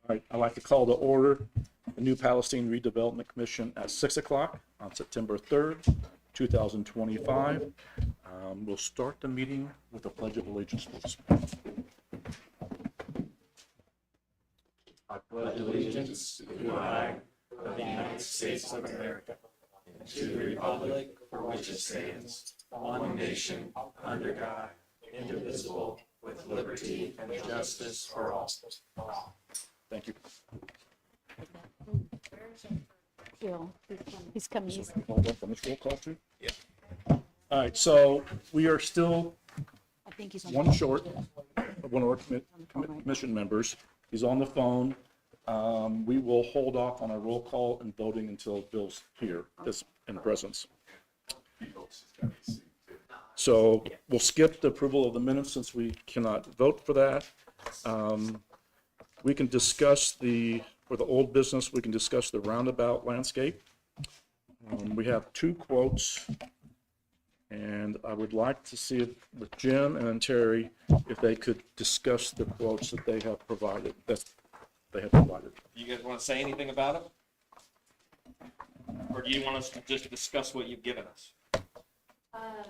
All right, I'd like to call to order the New Palestine Redevelopment Commission at 6 o'clock on September 3rd, 2025. We'll start the meeting with a pledge of allegiance, please. I pledge allegiance to the flag of the United States of America and to the republic for which it stands, one nation, under God, indivisible, with liberty and justice for all. Thank you. He's coming. Hold up on this roll call too. Yeah. All right, so we are still I think he's on one short of one of our commission members. He's on the phone. We will hold off on our roll call and voting until Bill's here, is in presence. So we'll skip the approval of the minutes since we cannot vote for that. We can discuss for the old business, we can discuss the roundabout landscape. We have two quotes. And I would like to see it with Jim and Terry, if they could discuss the quotes that they have provided, You guys want to say anything about it? Or do you want us to just discuss what you've given us? I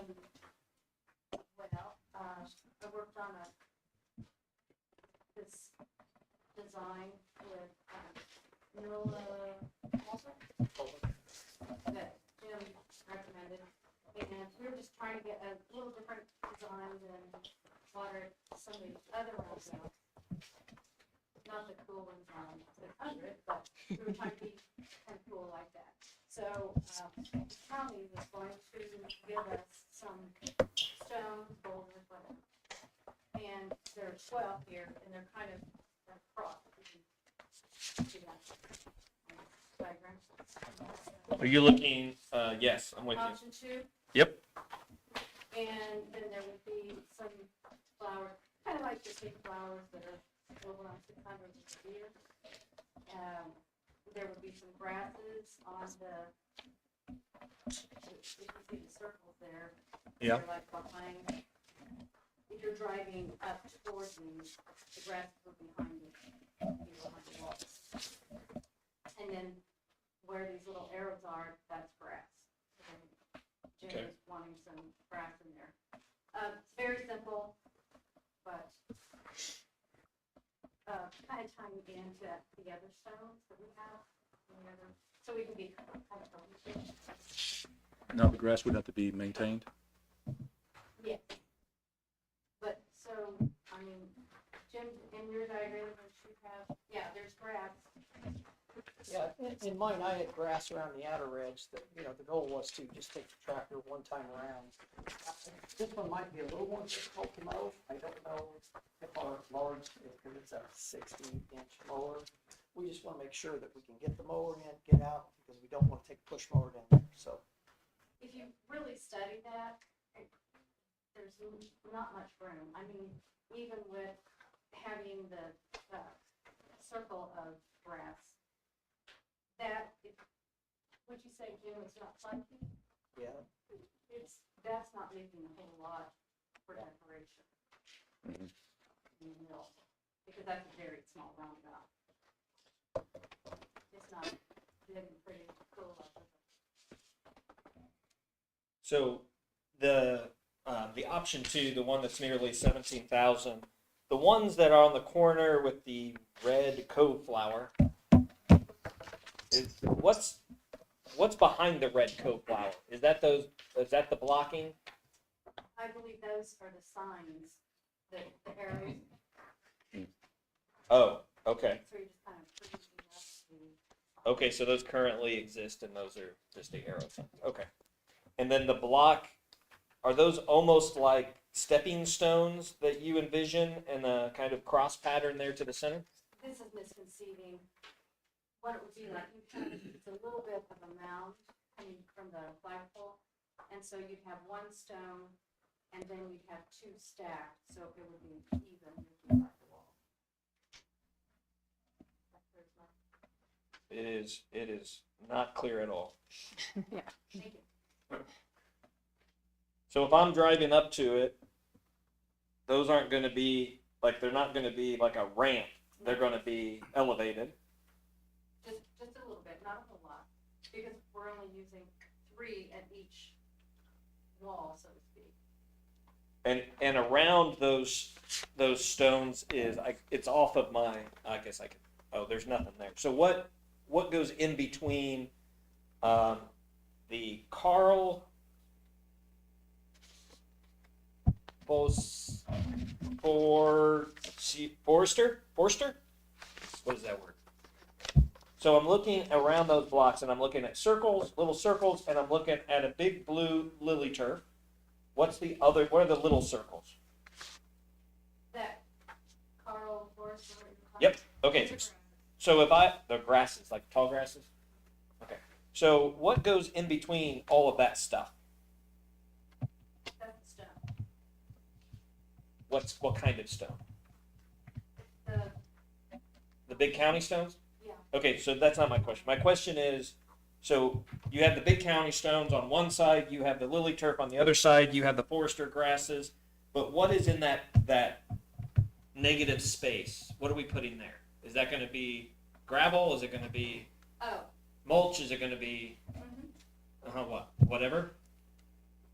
worked on this design with Nola that Jim recommended. And we were just trying to get a little different design than what are some of the other ones out. Not the cool ones on 600, but we were trying to be kind of cool like that. So the county was going to give us some stones, boulders, whatever. And there are 12 here, and they're kind of crossed. See that diagram? Are you looking, yes, I'm with you. Option 2. Yep. And then there would be some flowers, kind of like the big flowers that are over on 600 a year. There would be some grasses on if you see the circles there. Yeah. They're like behind, if you're driving up towards the grasses would be behind the walls. And then where these little arrows are, that's grass. Jim Okay. is wanting some grass in there. It's very simple, but kind of tying into the other stones that we have, so we can be kind of cohesive. Now the grass would have to be maintained. Yeah. But so, I mean, Jim, in your diagram, you have, yeah, there's grass. Yeah, in mine, I had grass around the outer edge that, the goal was to just take the tractor one time around. This one might be a little more difficult to mow. I don't know if our large, because it's a 60-inch mower. We just want to make sure that we can get the mower in, get out, because we don't want to take a push mower down there, so. If you really study that, there's not much room. I mean, even with having the circle of grass, would you say, Jim, it's not funky? Yeah. That's not making a whole lot for decoration. Mhm. In the middle, because that's a very small roundabout. It's not big and pretty cool. So the option 2, the one that's nearly 17,000, the ones that are on the corner with the red cove flower, what's behind the red cove flower? Is that the blocking? I believe those are the signs, the arrows. Oh, okay. So you're just kind of producing up the. Okay, so those currently exist and those are just the arrow signs. Okay. And then the block, are those almost like stepping stones that you envision and a kind of cross pattern there to the center? This is misconceiving what it would be like. It's a little bit of a mound coming from the flagpole, and so you'd have one stone, and then you'd have 2 stacked, so it would be even with the wall. It is not clear at all. Thank you. So if I'm driving up to it, those aren't going to be like, they're not going to be like a ramp they're gonna be elevated. Just a little bit, not a whole lot, because we're only using 3 at each wall, so to speak. And around those stones is, it's off of my, I guess I could, oh, there's nothing there. So what goes in between, the Carl Forster? What is that word? So I'm looking around those blocks and I'm looking at circles, little circles, and I'm looking at a big blue lily turf. What are the little circles? That Carl Forest, or whatever you call Yep, it. okay. Those are So the grasses, like tall grasses? Okay. So what goes in between all of that stuff? That's the stone. What kind of stone? The, The big county stones? yeah, Okay, so that's not my question. My question is, so you have the big county stones on one side, you have the lily turf on the other side, you have the forester grasses, but what is in that negative space? What are we putting there? Is that going to be gravel? Is it going to be oh, mulch? Is it going to be whatever?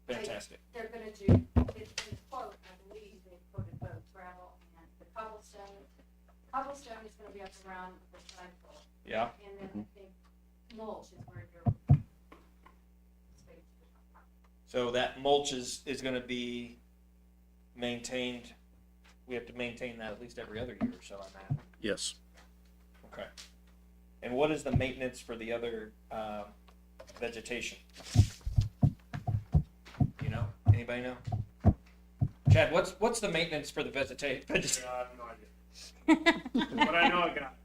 Fantastic. they're gonna do, it's in quote, I believe they quoted both gravel and the cobblestone. Cobblestone is gonna be up around the flagpole, Yeah. and then I think mulch is where your space is. So that mulch is going to be maintained. We have to maintain that at least every other year or so on that. Yes. Okay. And what is the maintenance for the other vegetation? You know? Anybody know? Chad, what's the maintenance for the vegetation? I have no idea. But I know I got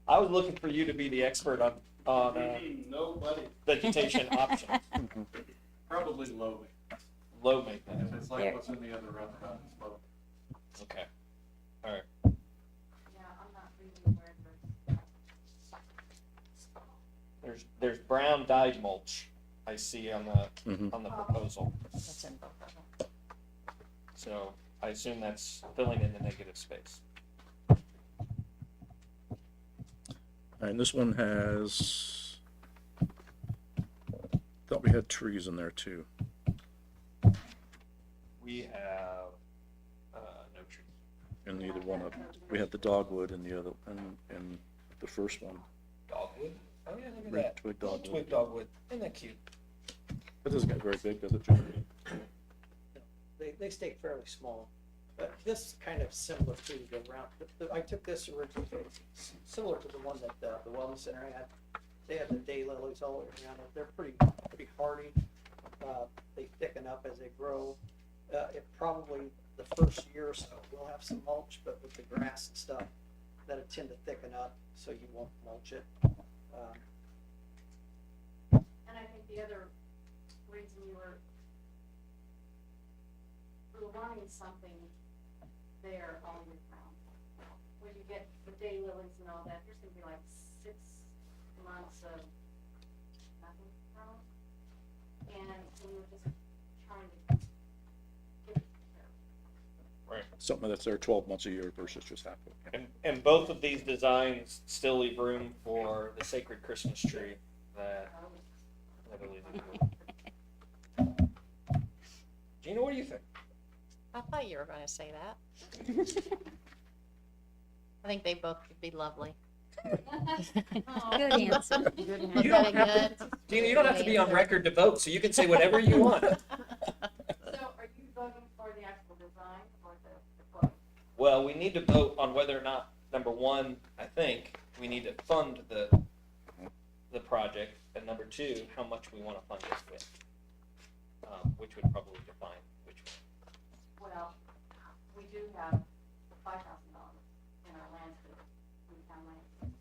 I was looking for you to be the expert on nobody. vegetation options. Probably low. Low maintenance. If it's like what's in the other roundabout, it's low. Okay. All right. Yeah, I'm not really aware of There's brown dyed mulch I see on the Mhm. on the proposal. That's in both of them. So I assume that's filling in the negative space. And this one has, thought we had trees in there too. We have no trees. In either one of, we had the dogwood in the other, and the first one, Dogwood? Oh yeah, look at red that. twig Little dogwood. twig dogwood. Isn't that cute? It doesn't get very big, does it, Jim? They stay fairly small, but this is kind of similar to the round, I took this originally, similar to the one that the wellness center had. They have the daylilies all around it, they're pretty hardy, they thicken up as they grow. It probably, the first year or so, we'll have some mulch, but with the grass and stuff, that'll tend to thicken up, so you won't mulch it. And I think the other reason we were wanting something there all year round. When you get the daylilies and all that, there's gonna be like 6 months of nothing growing. And we were just trying to get it there. Something that's there 12 months a year versus just half of it. And both of these designs still leave room for the sacred Christmas tree that I believe in. Gina, what do you think? I thought you were going to say that. I think they both could be lovely. Good answer. You don't have to, Gina, you don't have to be on record to vote, so you can say whatever you want. So are you voting for the actual design or the quote? Well, we need to vote on whether or not, number one, I think, we need to fund the project, and number two, how much we want to fund it with, which would probably define which one. Well, we do have $5,000 in our landscape, in town landscape.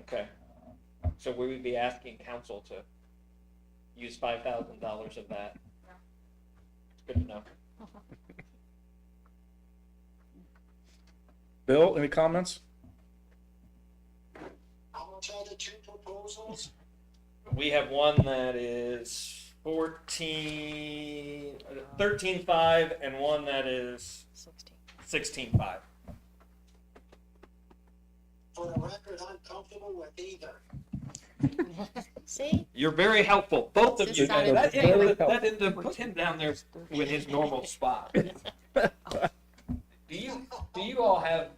Okay, so we would be asking council to use $5,000 of that. Yeah. Good to know. Bill, any comments? How much are the two proposals? We have one that is 13.5 and one that is 16.5. For the record, I'm comfortable with either. See? You're very helpful, both of This you. sounded That very ended helpful. that ended up put him down there with his normal spot. Do you all have,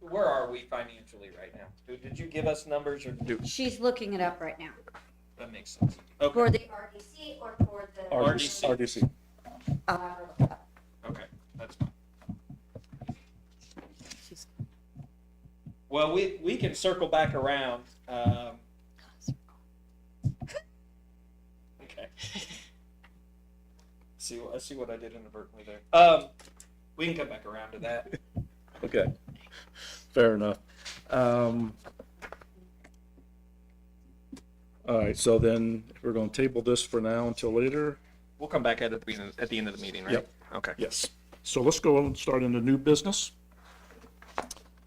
where are we financially right now? Did you give us numbers or do? She's looking it up right now. That makes sense. Okay, For the, RDC or for the. RDC. RDC. okay, that's fine. Well, we can circle back around. Okay. I see what I did inadvertently there. We can come back around to that. Okay, fair enough. All right, so then we're going to table this for now until later. We'll come back at the end of the meeting, right? Yep. Okay. Yes. So let's go and start into new business.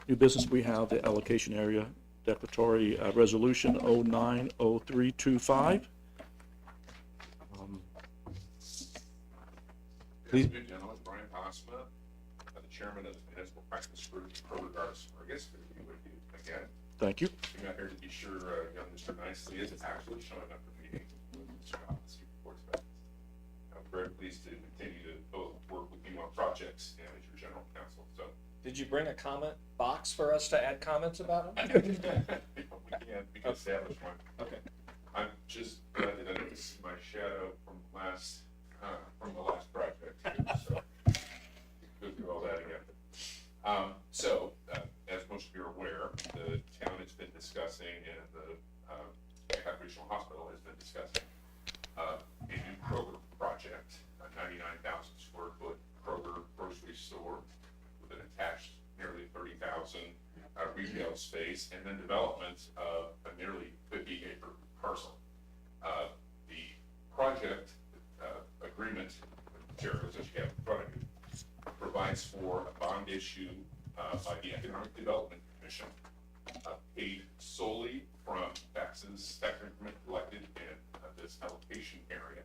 New business, we have the allocation area declaratory resolution 090325. Good afternoon, gentlemen. Brian Hosma, the chairman of the municipal practice group, regards, I guess, to be with you again. Thank you. I'm out here to be sure, young Mr. Nicely is actually showing up for meetings with Mr. Office reports back. I'm very pleased to continue to both work with you on projects and as your general counsel, so. Did you bring a comment box for us to add comments about them? We can establish one. Okay. I'm just glad that I didn't see my shadow from the last project, so go through all that again. As most of you are aware, the town has been discussing and the Hancock Regional Hospital has been discussing a new Kroger project, a 99,000 square foot Kroger grocery store with an attached nearly 30,000 retail space, and then development of a nearly 50-acre parcel. The project agreement materials that you have in front of you provides for a bond issue by the Economic Development Commission, paid solely from taxes, tax increment collected in this allocation area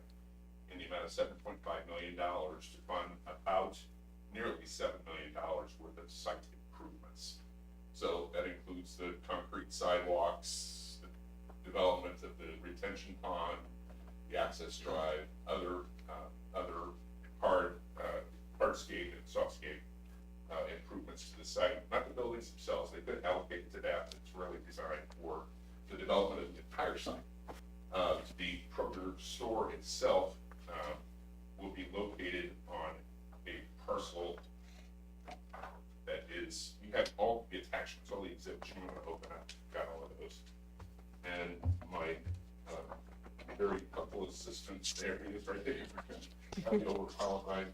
in the amount of $7.5 million to fund about nearly $7 million worth of site improvements. So that includes the concrete sidewalks, the development of the retention pond, the access drive, other hardscape and softscape improvements to the site. Not the buildings themselves, they could allocate it to that, but it's really designed for the development of the entire site. The Kroger store itself will be located on a parcel that is, you have all the attachments, all the exhibits you want to open up, got all of those. And my very helpful assistant there, he is right there. The overqualified.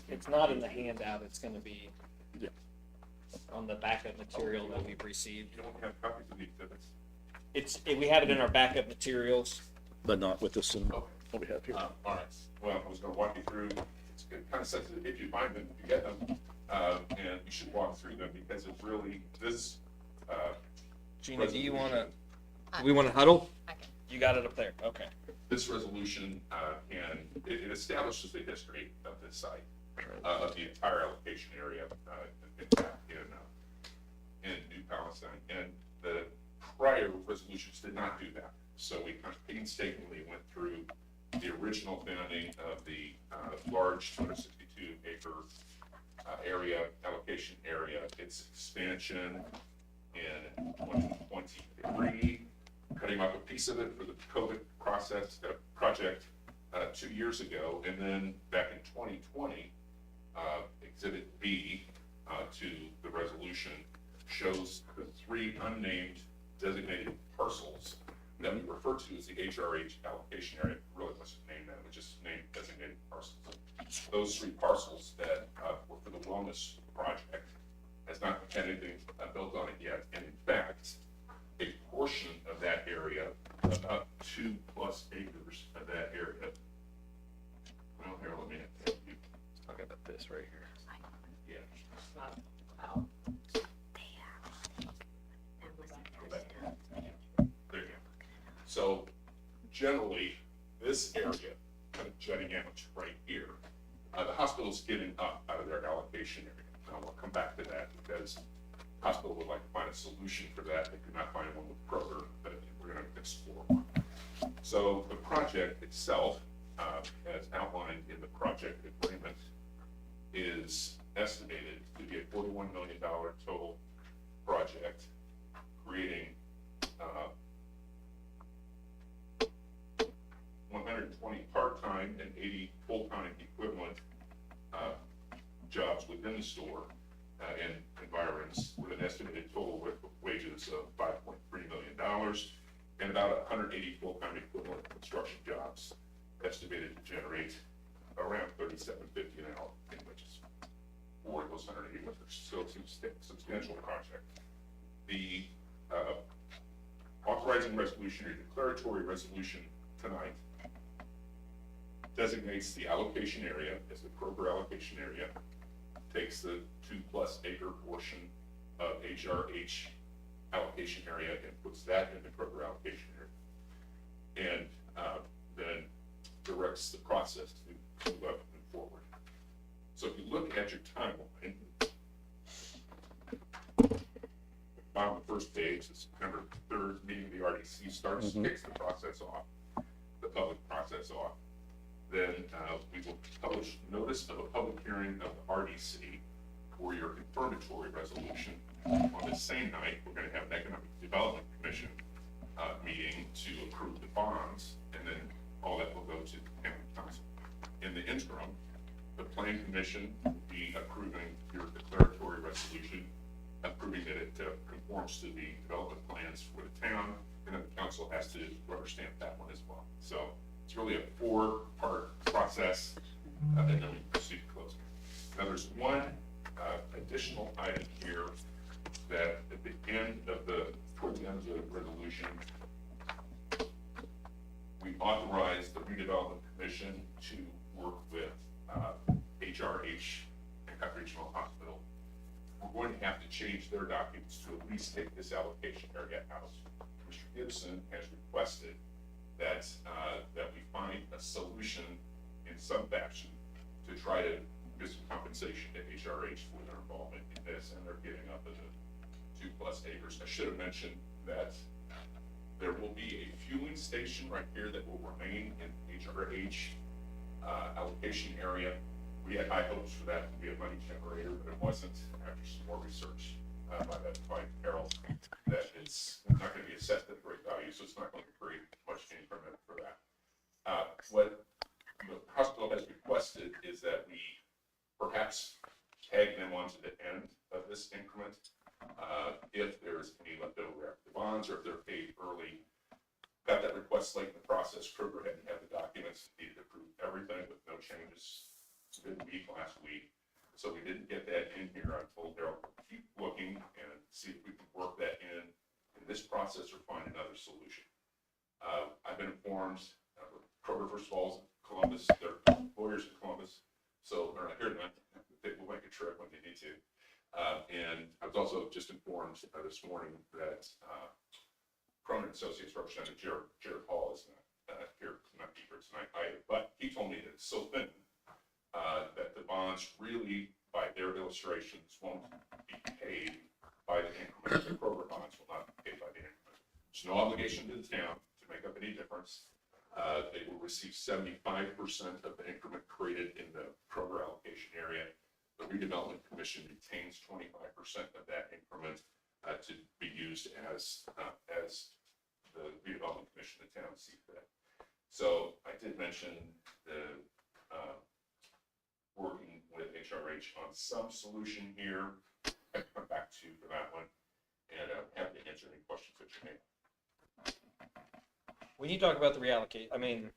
It's not in the handout, it's gonna be Yeah. on the backup material that we've received. You don't have copies of the exhibits? We have it in our backup materials. But not with this and what we have here. All right. Well, I was gonna walk you through, it's kind of sensitive if you find them, if you get them, and you should walk through them because it's really, this, Gina, do we wanna huddle? I can. You got it up there, okay. this resolution, it establishes the history of this site, of the entire allocation area, in fact, in New Palestine. And the prior resolutions did not do that. So we kind of painstakingly went through the original founding of the large 262 acre area, allocation area, its expansion in 2023, cutting off a piece of it for the COVID project 2 years ago, and then back in 2020, Exhibit B to the resolution shows the 3 unnamed designated parcels that we refer to as the HRH allocation area. Really wasn't named that, it was just named designated parcels. Those 3 parcels that were for the wellness project has not had anything built on it yet, and in fact, a portion of that area, about 2+ acres of that area. Well, here, let me help you. I got this right here. Yeah. There you go. So generally, this area, kind of jutting out right here, the hospital's giving up out of their allocation area. Now, we'll come back to that because the hospital would like to find a solution for that. They could not find one with Kroger, but we're gonna explore one. So the project itself, as outlined in the project agreement, is estimated to be a $41 million total project, creating 120 part-time and 80 full-time equivalent jobs within the store and environs, with an estimated total wages of $5.3 million and about 180 full-time equivalent construction jobs, estimated to generate around $37.50 an hour in wages for those 180 workers. So it's a substantial project. The authorizing resolution or declaratory resolution tonight designates the allocation area as the Kroger allocation area, takes the 2+ acre portion of HRH allocation area and puts that in the Kroger allocation area, and then directs the process to move up and forward. So if you look at your timeline, on the first page, the September 3rd meeting of the RDC starts, kicks the process off, the public process off. Then we will publish notice of a public hearing of the RDC for your confirmatory resolution. On the same night, we're going to have an Economic Development Commission meeting to approve the bonds, and then all that will go to the county council. In the interim, the Plan Commission will be approving your declaratory resolution, approving that it conforms to the development plans for the town, and then the council has to rubber stamp that one as well. So it's really a 4-part process, and then we proceed to closing. Now, there's one additional item here that at the end of towards the end of the resolution, we authorize the Redevelopment Commission to work with HRH, Hancock Regional Hospital. We're going to have to change their documents to at least take this allocation area out. Mr. Gibson has requested that we find a solution in some fashion to try to give some compensation to HRH for their involvement in this, and they're giving up the 2+ acres. I should have mentioned that there will be a fueling station right here that will remain in HRH allocation area. We had high hopes for that to be a money generator, but it wasn't. After some more research by Carol, that it's not going to be assessed at great value, so it's not going to create much increment for that. What the hospital has requested is that we perhaps tag them onto the end of this increment if there's any leftover after the bonds, or if they're paid early. Got that request late in the process. Kroger had to have the documents, needed to approve everything with no changes. It's a good week last week, so we didn't get that in here. I told Daryl we'll keep looking and see if we can work that in this process or find another solution. I've been informed, Kroger, first of all, is Columbus, they're lawyers in Columbus, so they're not here tonight. They will make a trip when they need to. And I was also just informed this morning that Cronin Associates representative Jared Hall is not here tonight either, but he told me that it's so thin that the bonds really, by their illustrations, won't be paid by the increment. The Kroger bonds will not be paid by the increment. There's no obligation to the town to make up any difference. They will receive 75% of the increment created in the Kroger allocation area. The Redevelopment Commission retains 25% of that increment to be used as the Redevelopment Commission of the town see fit. So I did mention the working with HRH on some solution here. I can come back to you for that one, and I'm happy to answer any questions that you may have. When you talk about the reallocate, I mean,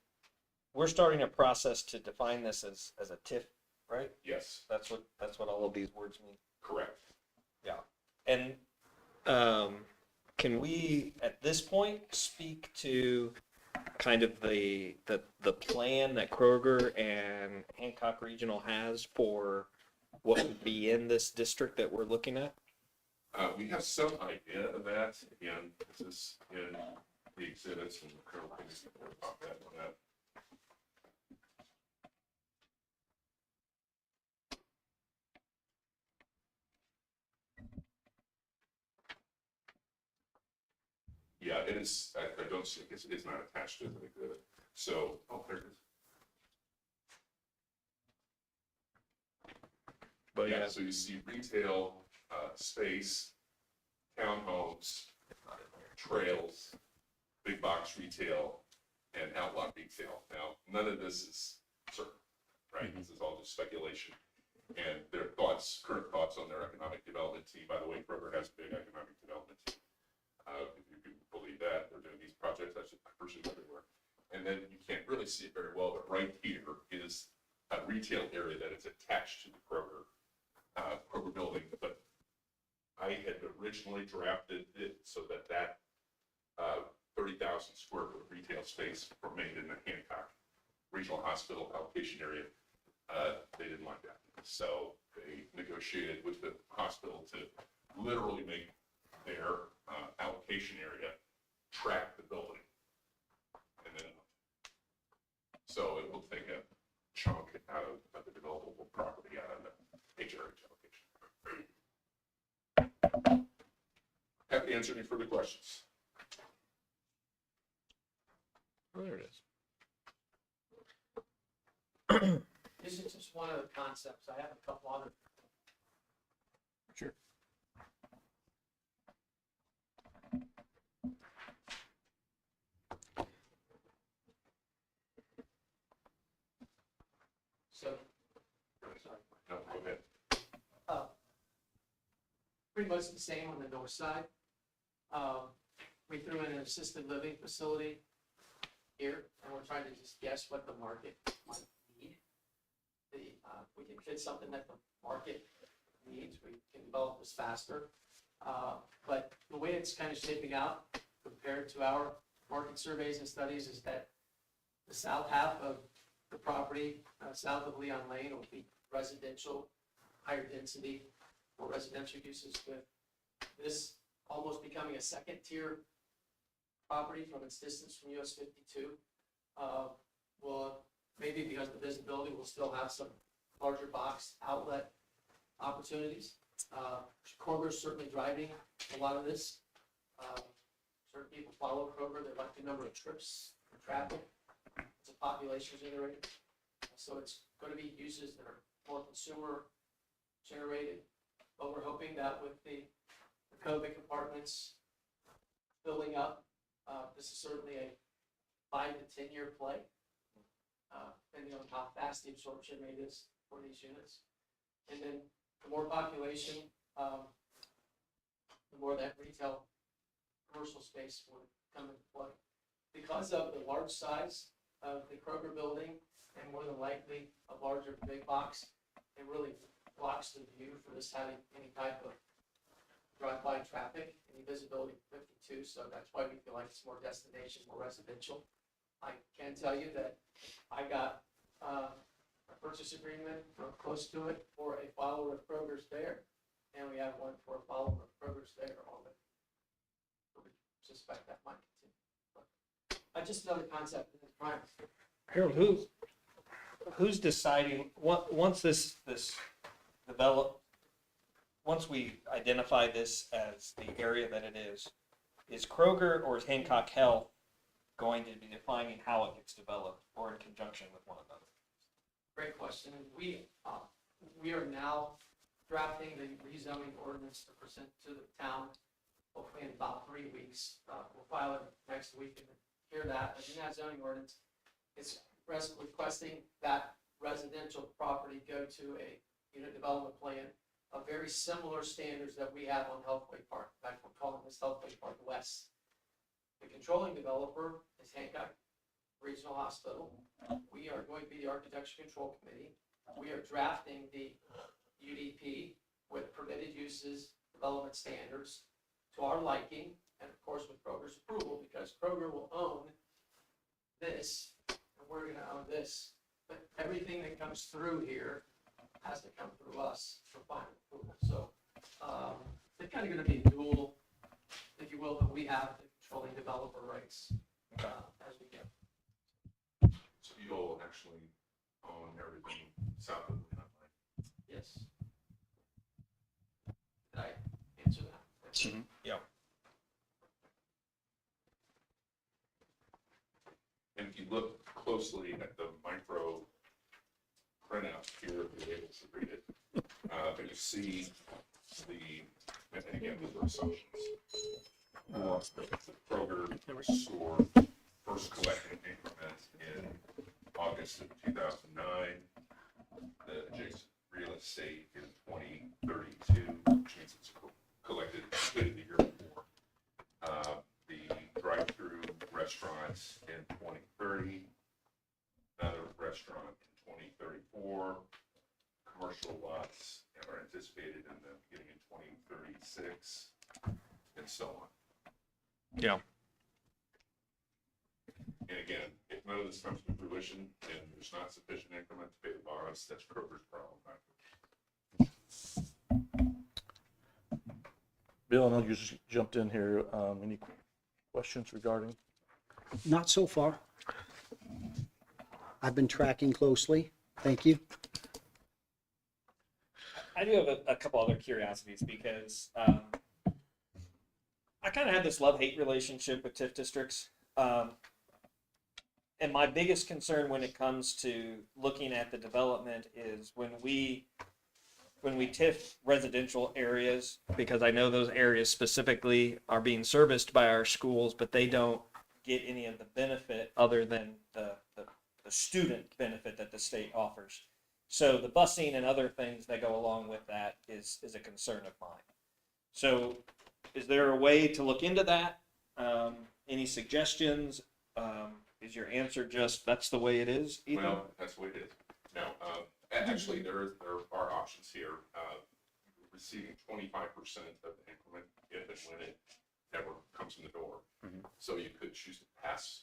we're starting a process to define this as a TIF, right? Yes, That's what all of these words mean. correct. Yeah. And can we at this point speak to kind of the plan that Kroger and Hancock Regional has for what would be in this district that we're looking at? We have some idea of that. Again, this is in the exhibits, and Carol can pop that one up. Yeah, it is, I don't see, it's not attached to the exhibit. So, oh, there it is. But Yeah, so you see retail, space, townhomes, trails, big box retail, and outlot retail. Now, none of this is certain, right? This is all just speculation. And their thoughts, current thoughts on their economic development team. By the way, Kroger has a big economic development team. If you can believe that, they're doing these projects, I pursue everywhere. And then you can't really see it very well, but right here is a retail area that is attached to the Kroger building. But I had originally drafted it so that 30,000 square foot retail space remained in the Hancock Regional Hospital outpatient area. They didn't like that. So they negotiated with the hospital to literally make their allocation area track the building. And then, so it will take a chunk out of the developable property out of the HRH allocation. Happy to answer any further questions. there it is. This is just one of the concepts. I have a couple other. Sure. So, sorry. No, go ahead. Pretty much the same on the north side. We threw in an assisted living facility here, and we're trying to just guess what the market might need. We can fit something that the market needs, we can develop this faster. But the way it's kind of shaping out compared to our market surveys and studies is that the south half of the property, south of Leon Lane, will be residential, higher density, more residential uses, with this almost becoming a second tier property from its distance from US 52. Well, maybe because the visibility will still have some larger box outlet opportunities. Kroger's certainly driving a lot of this. Certain people follow Kroger, they like the number of trips and traffic. It's a population generator. So it's going to be uses that are more consumer generated. But we're hoping that with the COVID apartments filling up, this is certainly a 5 to 10 year play, depending on how fast the absorption rate is for these units. And then the more population, the more that retail commercial space would come into play. Because of the large size of the Kroger building, and more than likely a larger big box, it really blocks the view for this having any type of drive-by traffic, any visibility from 52, so that's why we feel like it's more destination, more residential. I can tell you that I got a purchase agreement or close to it for a follower of Kroger's there, and we have one for a follower of Kroger's there already. So we suspect that might continue. But just another concept in the prime. Harold, who's deciding, once this once we identify this as the area that it is Kroger or is Hancock Health going to be defining how it gets developed, or in conjunction with one another? Great question. We are now drafting the rezoning ordinance to present to the town, hopefully in about 3 weeks. We'll file it next week and hear that. But in that zoning ordinance, it's requesting that residential property go to a unit development plan of very similar standards that we have on Healthway Park. In fact, we're calling this Healthway Park West. The controlling developer is Hancock Regional Hospital. We are going to be the Architecture Control Committee. We are drafting the UDP with permitted uses, development standards to our liking, and of course with Kroger's approval, because Kroger will own this, and we're going to own this. But everything that comes through here has to come through us for final approval. So they're kind of going to be dual, if you will, but we have the controlling developer rights as we go. So actually own everything south of the Lehigh line. Yes. Did I answer that? Yeah. And if you look closely at the micro printout here, if you're able to read it, you see and again, these are assumptions. The Kroger store first collecting increment in August of 2009. The adjacent real estate in 2032, which means it's collected completed the year before. The drive-through restaurants in 2030, another restaurant in 2034, commercial lots are anticipated in the beginning in 2036, and so on. Yeah. And again, if none of this comes to fruition and there's not sufficient increment to pay the bonds, that's Kroger's problem. Bill, I know you just jumped in here. Any questions regarding? Not so far. I've been tracking closely. Thank you. I do have a couple other curiosities because I kind of have this love-hate relationship with TIF districts. And my biggest concern when it comes to looking at the development is when we TIF residential areas, because I know those areas specifically are being serviced by our schools, but they don't get any of the benefit other than the student benefit that the state offers. So the busing and other things that go along with that is a concern of mine. So is there a way to look into that? Any suggestions? Is your answer just, that's the way it is, Ethan? Well, that's the way it is. No, actually, there are options here. Receiving 25% of the increment if and when it ever comes in the door. So you could choose to pass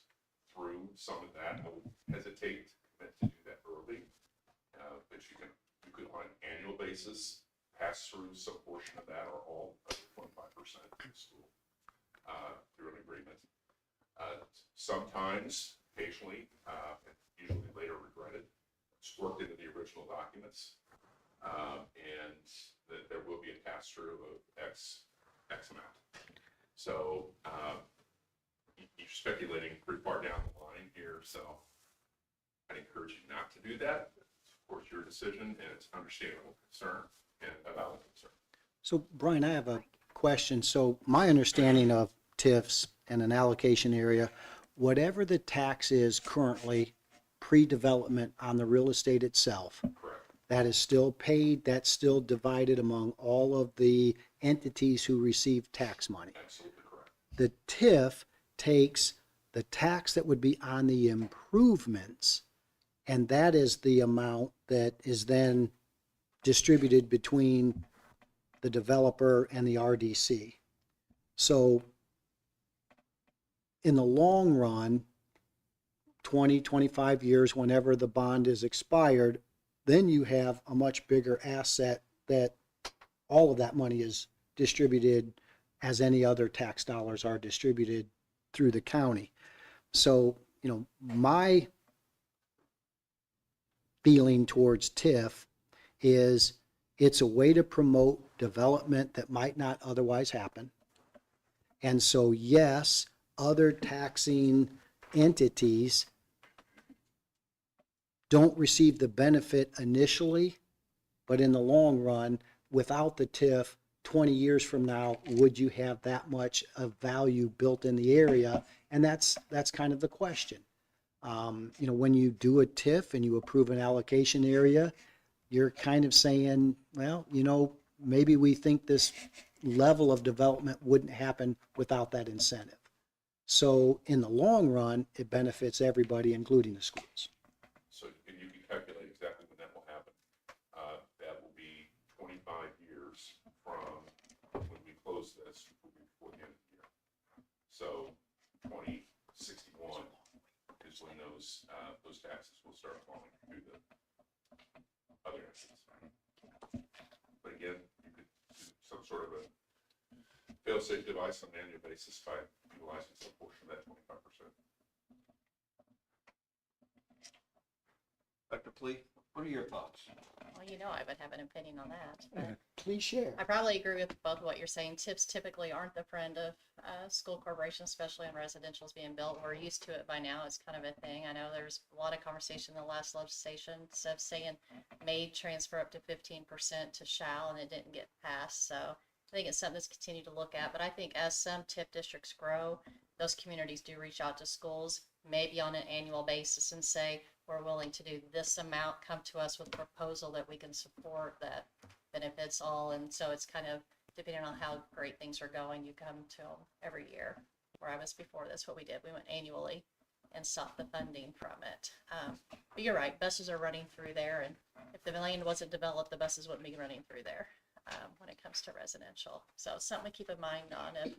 through some of that. I would hesitate to commit to do that early, but you could on an annual basis pass through some portion of that or all of the 25% to the school through an agreement. Sometimes, occasionally, and usually later regretted, it's worked into the original documents, and that there will be a pass-through of X amount. So you're speculating pretty far down the line here, so I'd encourage you not to do that. It's, of course, your decision, and it's understandable concern and a valid concern. So Brian, I have a question. So my understanding of TIFs and an allocation area, whatever the tax is currently pre-development on the real estate itself, Correct. that is still paid, that's still divided among all of the entities who receive tax money. Absolutely correct. The TIF takes the tax that would be on the improvements, and that is the amount that is then distributed between the developer and the RDC. So in the long run, 20, 25 years, whenever the bond is expired, then you have a much bigger asset that all of that money is distributed as any other tax dollars are distributed through the county. So, you know, my feeling towards TIF is it's a way to promote development that might not otherwise happen. And so, yes, other taxing entities don't receive the benefit initially, but in the long run, without the TIF, 20 years from now, would you have that much of value built in the area? And that's kind of the question. You know, when you do a TIF and you approve an allocation area, you're kind of saying, well, you know, maybe we think this level of development wouldn't happen without that incentive. So in the long run, it benefits everybody, including the schools. So, and you can calculate exactly when that will happen. That will be 25 years from when we close this, will be before the end of the year. So 2061 is when those taxes will start flowing through the other entities. But again, you could do some sort of a fail-safe device on an annual basis by utilizing some portion of that 25%. Dr. Plea, what are your thoughts? Well, you know I would have an opinion on that. But Please share. I probably agree with both what you're saying. Tips typically aren't the friend of school corporations, especially when residential's being built. We're used to it by now. It's kind of a thing. I know there's a lot of conversation in the last legislation of saying may transfer up to 15% to shall, and it didn't get passed. So I think it's something to continue to look at. But I think as some TIP districts grow, those communities do reach out to schools, maybe on an annual basis, and say, we're willing to do this amount, come to us with a proposal that we can support that benefits all. And so it's kind of depending on how great things are going, you come to them every year. Where I was before this, what we did, we went annually and sought the funding from it. But you're right, buses are running through there, and if the land wasn't developed, the buses wouldn't be running through there when it comes to residential. So something to keep in mind on if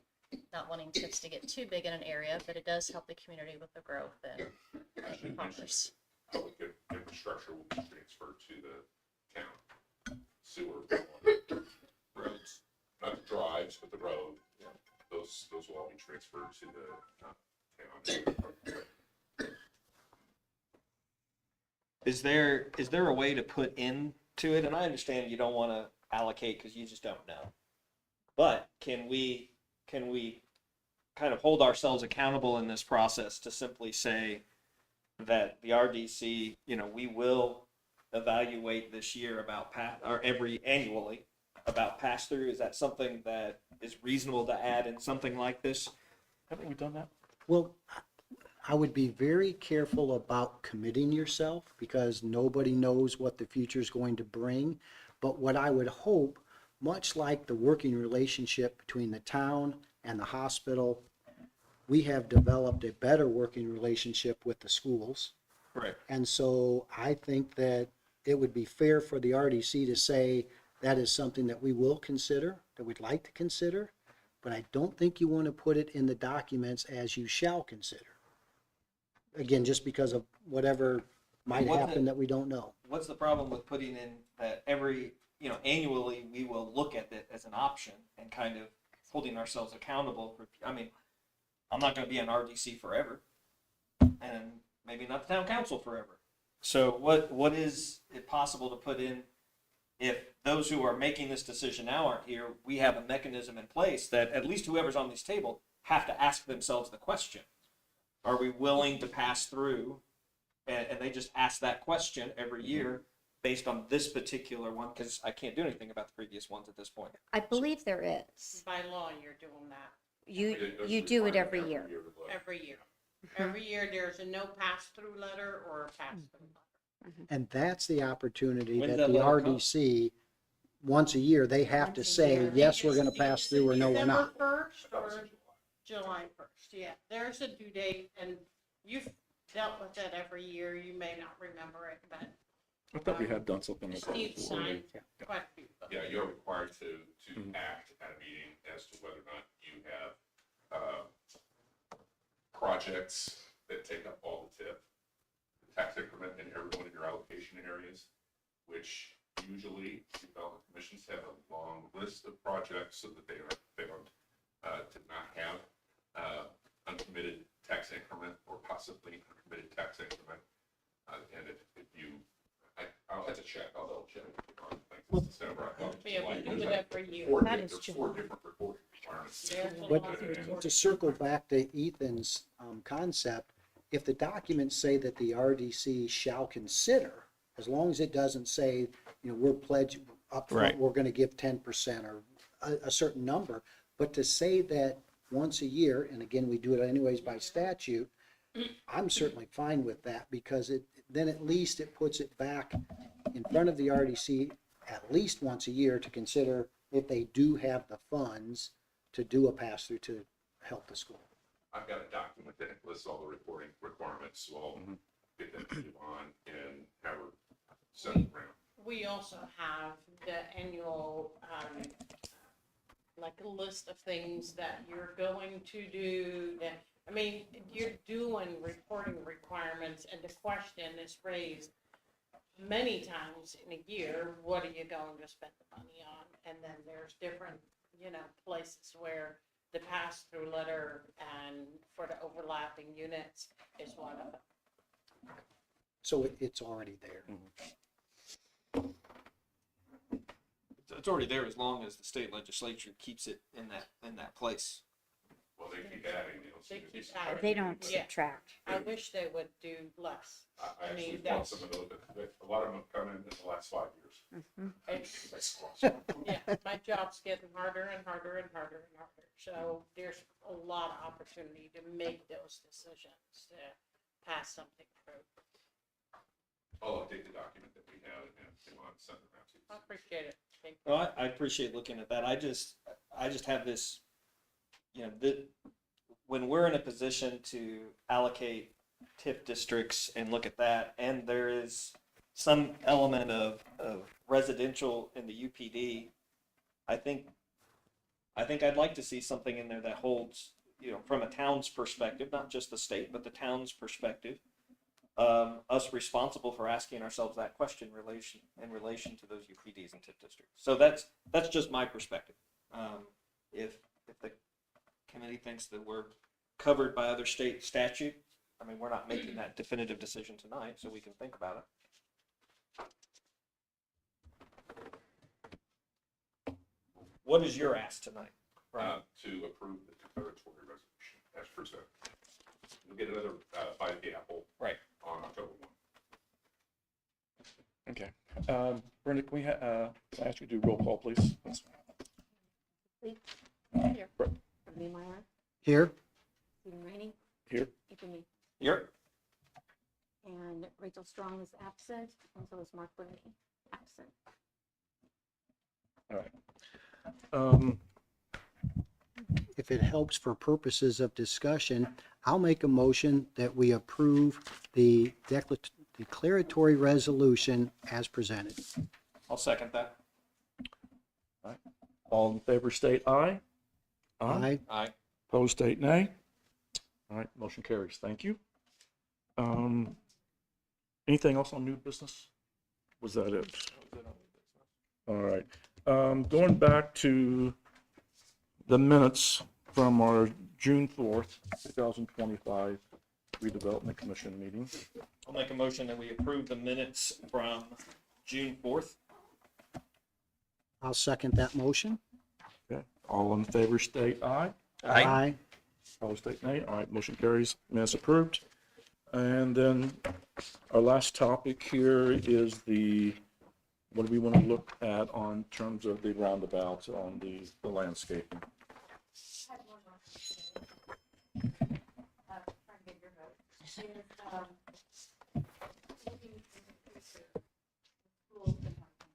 not wanting tips to get too big in an area, but it does help the community with the growth and commerce. Public infrastructure will be transferred to the town. Sewer, water, roads, not the drives, but the road. Those will all be transferred to the town. Is there a way to put into it? And I understand you don't want to allocate because you just don't know. But can we kind of hold ourselves accountable in this process to simply say that the RDC, we will evaluate this year about annually about pass through? Is that something that is reasonable to add in something like this? Haven't we done that? Well, I would be very careful about committing yourself because nobody knows what the future is going to bring. But what I would hope, much like the working relationship between the town and the hospital, we have developed a better working relationship with the schools. Right. And so I think that it would be fair for the RDC to say that is something that we will consider, that we'd like to consider, but I don't think you want to put it in the documents as you shall consider. Again, just because of whatever might happen that we don't know. What's the problem with putting in that annually we will look at it as an option and kind of holding ourselves accountable for, I'm not going to be an RDC forever, and maybe not the town council forever. So what is it possible to put in if those who are making this decision now aren't here? We have a mechanism in place that at least whoever's on this table have to ask themselves the question: are we willing to pass through? And they just ask that question every year based on this particular one, because I can't do anything about the previous ones at this point. I believe there is. By law, you're doing that You do it every year. every year. Every year, there's a no pass-through letter or a pass-through letter. And that's the opportunity When's that that the letter come? RDC, once a year, they have to say, yes, we're going to pass through, or no, we're not. December 1st or July 1st, yeah. There's a due date, and you've dealt with it every year. You may not remember it, but I thought we had done something like that Steve before. signed quite a few. of them. Yeah, you're required to act at a meeting as to whether or not you have projects that take up all the TIF, the tax increment in every one of your allocation areas, which usually development commissions have a long list of projects so that they are found to not have uncommitted tax increment or possibly uncommitted tax increment. And if you, I'll have to check, I'll double check. I think it's December. I thought it was Yeah, July. we do it every year. There's four different reporting requirements. There's a But lot of to circle back to Ethan's concept, if the documents say that the RDC shall consider, as long as it doesn't say, we're pledged up front, Right. we're going to give 10% or a certain number, but to say that once a year, and again, we do it anyways by statute, I'm certainly fine with that because then at least it puts it back in front of the RDC at least once a year to consider if they do have the funds to do a pass-through to help the school. I've got a document that lists all the reporting requirements, so I'll get that to Yvonne and have her send it around. We also have the annual, like a list of things that you're going to do, that, you're doing reporting requirements, and the question is raised many times in a year, what are you going to spend the money on? And then there's different, places where the pass-through letter and for the overlapping units is one of them. So it's already there. It's already there as long as the state legislature keeps it in that place. Well, they keep adding, They keep adding. They don't Yeah. subtract. I wish they would do less. I I mean, actually bought that's- some of those, but a lot of them have come in the last 5 years. It's, yeah, my job's getting harder and harder and harder and harder. So there's a lot of opportunity to make those decisions, to pass something through. Oh, I'll update the document that we have and on send it around to you. I appreciate it. Thank you. well, I appreciate looking at that. I just have this, when we're in a position to allocate TIF districts and look at that, and there is some element of residential in the UPD, I think I'd like to see something in there that holds, from a town's perspective, not just the state, but the town's perspective, us responsible for asking ourselves that question in relation to those UPDs and TIF districts. So that's just my perspective. If the committee thinks that we're covered by other state statute, I mean, we're not making that definitive decision tonight, so we can think about it. What is your ask tonight, Brian? To approve the declaratory resolution as presented. We'll get another bite of the apple. Right. On October 1. Okay. Brenda, can we ask you to do roll call, please? Here. Lee Meyer, Here, Stephen Rainey, Here? Ethan, Here. and Rachel Strong is absent, and so is Mark Burney, absent. All right. if it helps for purposes of discussion, I'll make a motion that we approve the declaratory resolution as presented. I'll second that. All in favor state aye. Aye. Aye. Opposed state nay. All right, motion carries. Thank you. Anything else on new business? Was that it? All right. Going back to the minutes from our June 4th, 2025 Redevelopment Commission meeting. I'll make a motion that we approve the minutes from June 4th. I'll second that motion. Okay. All in favor state aye. Aye. Opposed state nay. All right, motion carries. Minutes approved. And then our last topic here is what do we want to look at on terms of the roundabouts on the landscaping? I had one more thing to say. Trying to get your vote. Is, looking in the future, schools and parking.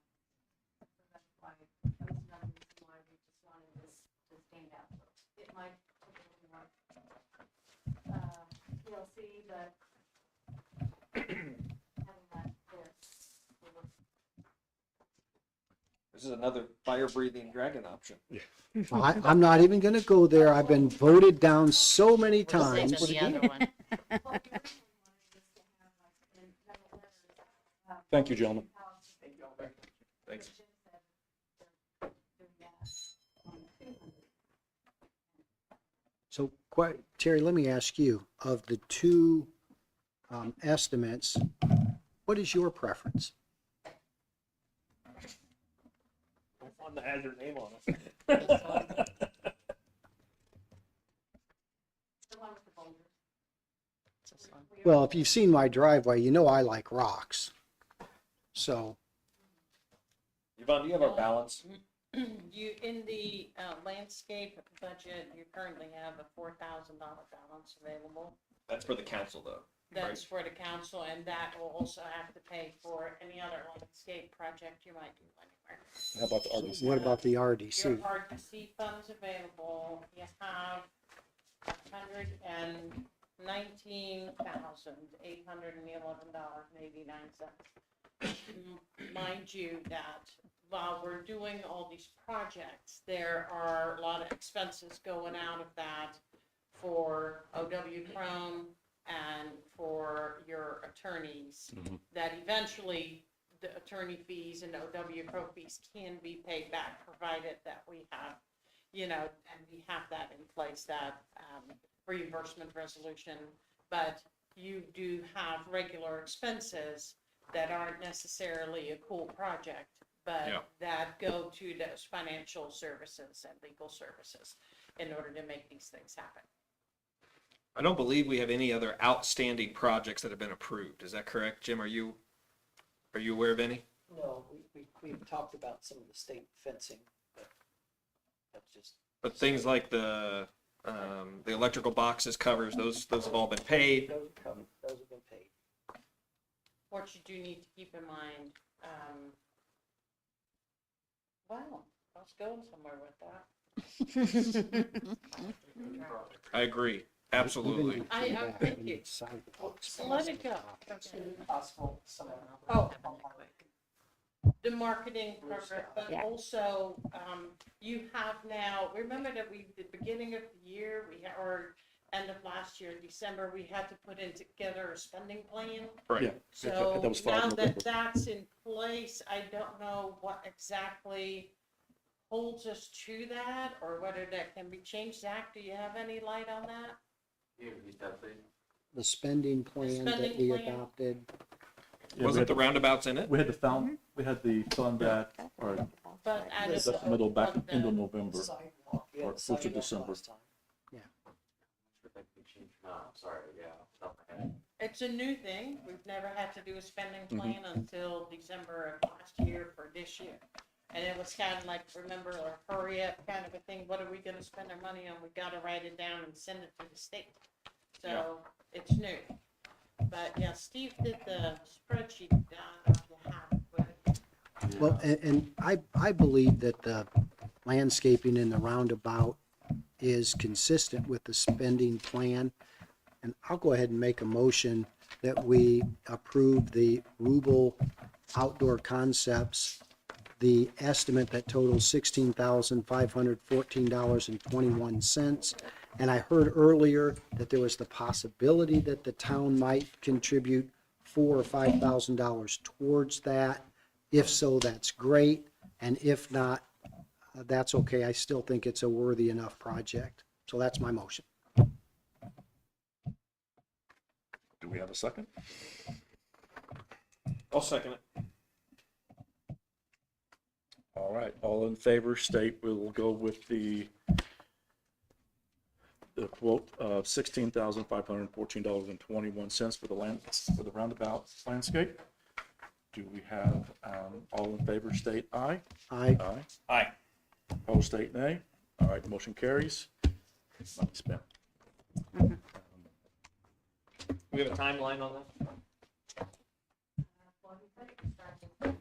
So that's why, that's another reason why we just wanted this to stand out. It might take a little more, TLC, but having that there. This is another fire-breathing dragon option. I'm not even going to go there. I've been voted down so many We're saving times. the other one. Thank you, gentlemen. Thanks. So, Terry, let me ask you, of the two estimates, what is your preference? One that has your name on it. The one with the boulders. This one. Well, if you've seen my driveway, you know I like rocks. So, Yvonne, do you have our balance? You, in the landscape budget, you currently have a $4,000 balance available. That's for the council, though. That's for the council, and that will also have to pay for any other landscape project you might do anywhere. How about the RDC? what about the Your RDC? RDC funds available, you have $119,811.89. Mind you that while we're doing all these projects, there are a lot of expenses going out of that for OW Chrome and for your attorneys, that eventually the attorney fees and OW Pro fees can be paid back, provided that we have, and we have that in place, that reimbursement resolution. But you do have regular expenses that aren't necessarily a cool project, but Yeah. that go to those financial services and legal services in order to make these things happen. I don't believe we have any other outstanding projects that have been approved. Is that correct, Jim? Are you aware of any? No, we've talked about some of the state fencing, but that's just, But things like the electrical boxes, covers, those have all been paid. those are covered, those have been paid. What you do need to keep in mind, wow, I was going somewhere with that. I agree. Absolutely. Even if I- you I back, think we need you- sidewalks. Let it go. Possible, some of them. Oh. The marketing program, but Yeah. also, you have now, remember that the beginning of the year, or end of last year, December, we had to put in together a spending plan. Right. Yeah. So That was filed now in November. that that's in place, I don't know what exactly holds us to that, or whether that can be changed. Zach, do you have any light on that? The spending plan that spending we plan. adopted. Yeah, we Wasn't had the roundabouts in it? We had the fund that, or But out of the middle, back of the- into November. Sidewalk, yeah, Or the first of sidewalk December. last time. It's a new thing. We've never had to do a spending Mm-hmm. plan until December of last year for this year. And it was kind of like, remember, a hurry up kind of a thing. What are we gonna spend our money on? We gotta write it down and send it to the state. So it's new. But yeah, Steve did the spreadsheet, if you have it, but Well, and I believe that the landscaping in the roundabout is consistent with the spending plan. And I'll go ahead and make a motion that we approve the Rubel Outdoor Concepts, the estimate that totals $16,514.21. And I heard earlier that there was the possibility that the town might contribute $4,000 or $5,000 towards that. If so, that's great, and if not, that's okay. I still think it's a worthy enough project. So that's my motion. Do we have a second? I'll second it. All right, all in favor, state we'll go with the quote of $16,514.21 for the roundabout landscape. Do we have, all in favor, state aye? Aye. Aye. Aye. Opposed, state nay. All right, motion carries. Money spent. We have a timeline on that? Well, he said it was starting.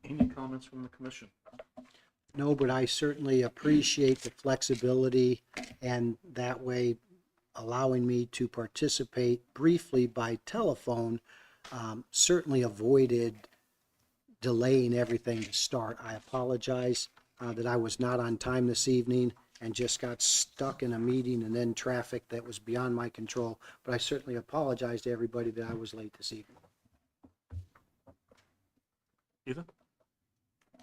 Any comments from the commission? No, but I certainly appreciate the flexibility and that way allowing me to participate briefly by telephone certainly avoided delaying everything to start. I apologize that I was not on time this evening and just got stuck in a meeting and then traffic that was beyond my control. But I certainly apologize to everybody that I was late this evening. Ethan?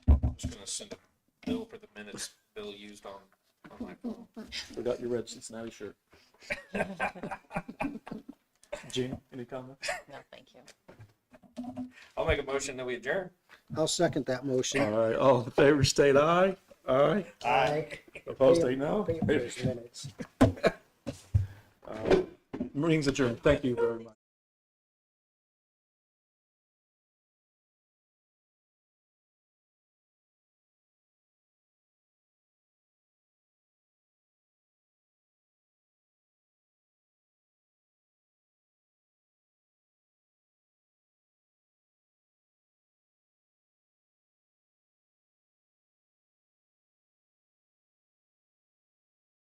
I'm just gonna send a bill for the minutes Bill used on my phone. Forgot your red Cincinnati shirt. Gene, any comments? No, thank you. I'll make a motion that we adjourn. I'll second that motion. All right, all in favor, state aye. Aye. Aye. Opposed, state no. Pay for those minutes. Meeting's adjourned. Thank you very much.